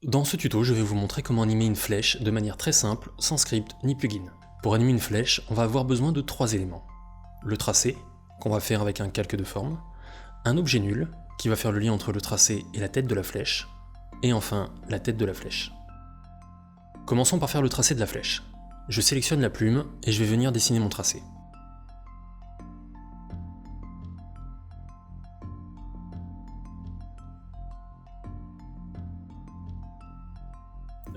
Dans ce tuto, je vais vous montrer comment animer une flèche de manière très simple, sans script ni plugin. Pour animer une flèche, on va avoir besoin de 3 éléments. Le tracé, qu'on va faire avec un calque de forme, un objet nul, qui va faire le lien entre le tracé et la tête de la flèche, et enfin la tête de la flèche. Commençons par faire le tracé de la flèche. Je sélectionne la plume et je vais venir dessiner mon tracé.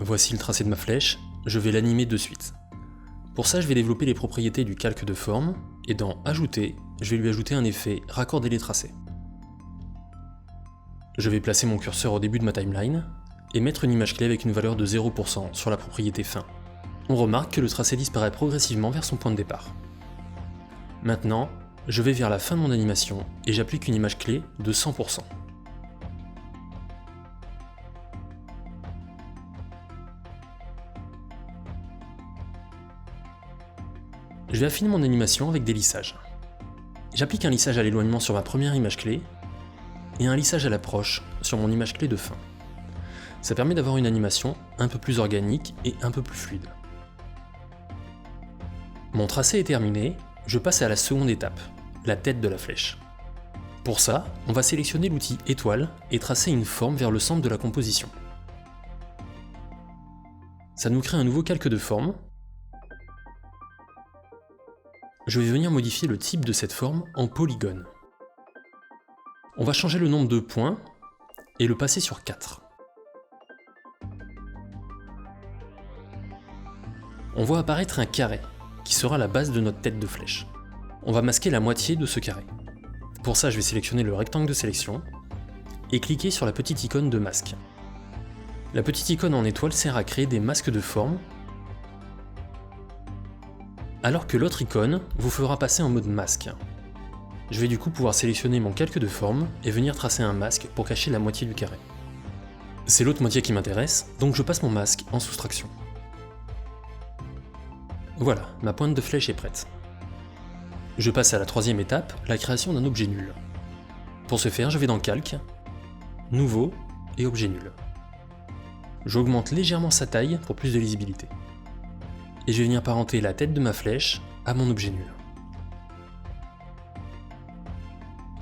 Voici le tracé de ma flèche, je vais l'animer de suite. Pour ça, je vais développer les propriétés du calque de forme, et dans Ajouter, je vais lui ajouter un effet Raccorder les tracés. Je vais placer mon curseur au début de ma timeline, et mettre une image clé avec une valeur de 0% sur la propriété fin. On remarque que le tracé disparaît progressivement vers son point de départ. Maintenant, je vais vers la fin de mon animation, et j'applique une image clé de 100%. Je vais affiner mon animation avec des lissages. J'applique un lissage à l'éloignement sur ma première image clé et un lissage à l'approche sur mon image clé de fin. Ça permet d'avoir une animation un peu plus organique et un peu plus fluide. Mon tracé est terminé, je passe à la seconde étape, la tête de la flèche. Pour ça, on va sélectionner l'outil étoile et tracer une forme vers le centre de la composition. Ça nous crée un nouveau calque de forme. Je vais venir modifier le type de cette forme en polygone. On va changer le nombre de points et le passer sur 4. On voit apparaître un carré qui sera la base de notre tête de flèche. On va masquer la moitié de ce carré. Pour ça, je vais sélectionner le rectangle de sélection et cliquer sur la petite icône de masque. La petite icône en étoile sert à créer des masques de forme, alors que l'autre icône vous fera passer en mode masque. Je vais du coup pouvoir sélectionner mon calque de forme et venir tracer un masque pour cacher la moitié du carré. C'est l'autre moitié qui m'intéresse, donc je passe mon masque en soustraction. Voilà, ma pointe de flèche est prête. Je passe à la troisième étape, la création d'un objet nul. Pour ce faire, je vais dans Calque, Nouveau et Objet nul. J'augmente légèrement sa taille pour plus de lisibilité. Et je vais venir parenter la tête de ma flèche à mon objet nul.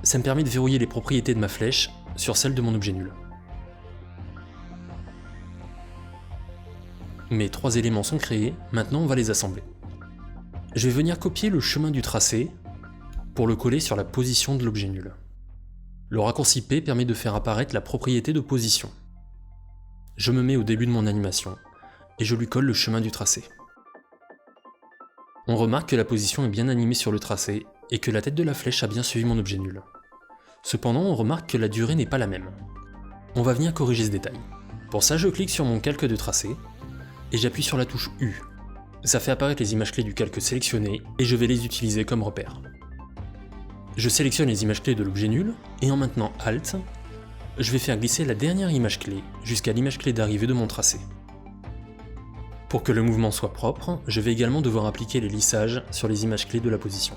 Ça me permet de verrouiller les propriétés de ma flèche sur celles de mon objet nul. Mes 3 éléments sont créés, maintenant on va les assembler. Je vais venir copier le chemin du tracé pour le coller sur la position de l'objet nul. Le raccourci P permet de faire apparaître la propriété de position. Je me mets au début de mon animation et je lui colle le chemin du tracé. On remarque que la position est bien animée sur le tracé et que la tête de la flèche a bien suivi mon objet nul. Cependant, on remarque que la durée n'est pas la même. On va venir corriger ce détail. Pour ça, je clique sur mon calque de tracé et j'appuie sur la touche U. Ça fait apparaître les images clés du calque sélectionné et je vais les utiliser comme repère. Je sélectionne les images clés de l'objet nul et en maintenant Alt, je vais faire glisser la dernière image clé jusqu'à l'image clé d'arrivée de mon tracé. Pour que le mouvement soit propre, je vais également devoir appliquer les lissages sur les images clés de la position.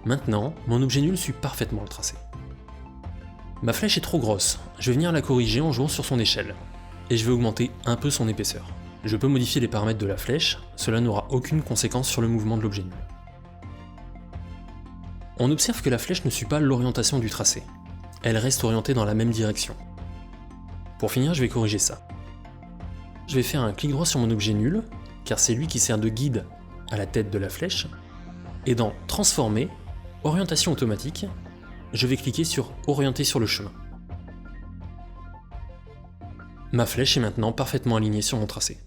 Maintenant, mon objet nul suit parfaitement le tracé. Ma flèche est trop grosse, je vais venir la corriger en jouant sur son échelle, et je vais augmenter un peu son épaisseur. Je peux modifier les paramètres de la flèche, cela n'aura aucune conséquence sur le mouvement de l'objet nul. On observe que la flèche ne suit pas l'orientation du tracé. Elle reste orientée dans la même direction. Pour finir, je vais corriger ça. Je vais faire un clic droit sur mon objet nul, car c'est lui qui sert de guide à la tête de la flèche, et dans Transformer, Orientation automatique, je vais cliquer sur Orienter sur le chemin. Ma flèche est maintenant parfaitement alignée sur mon tracé.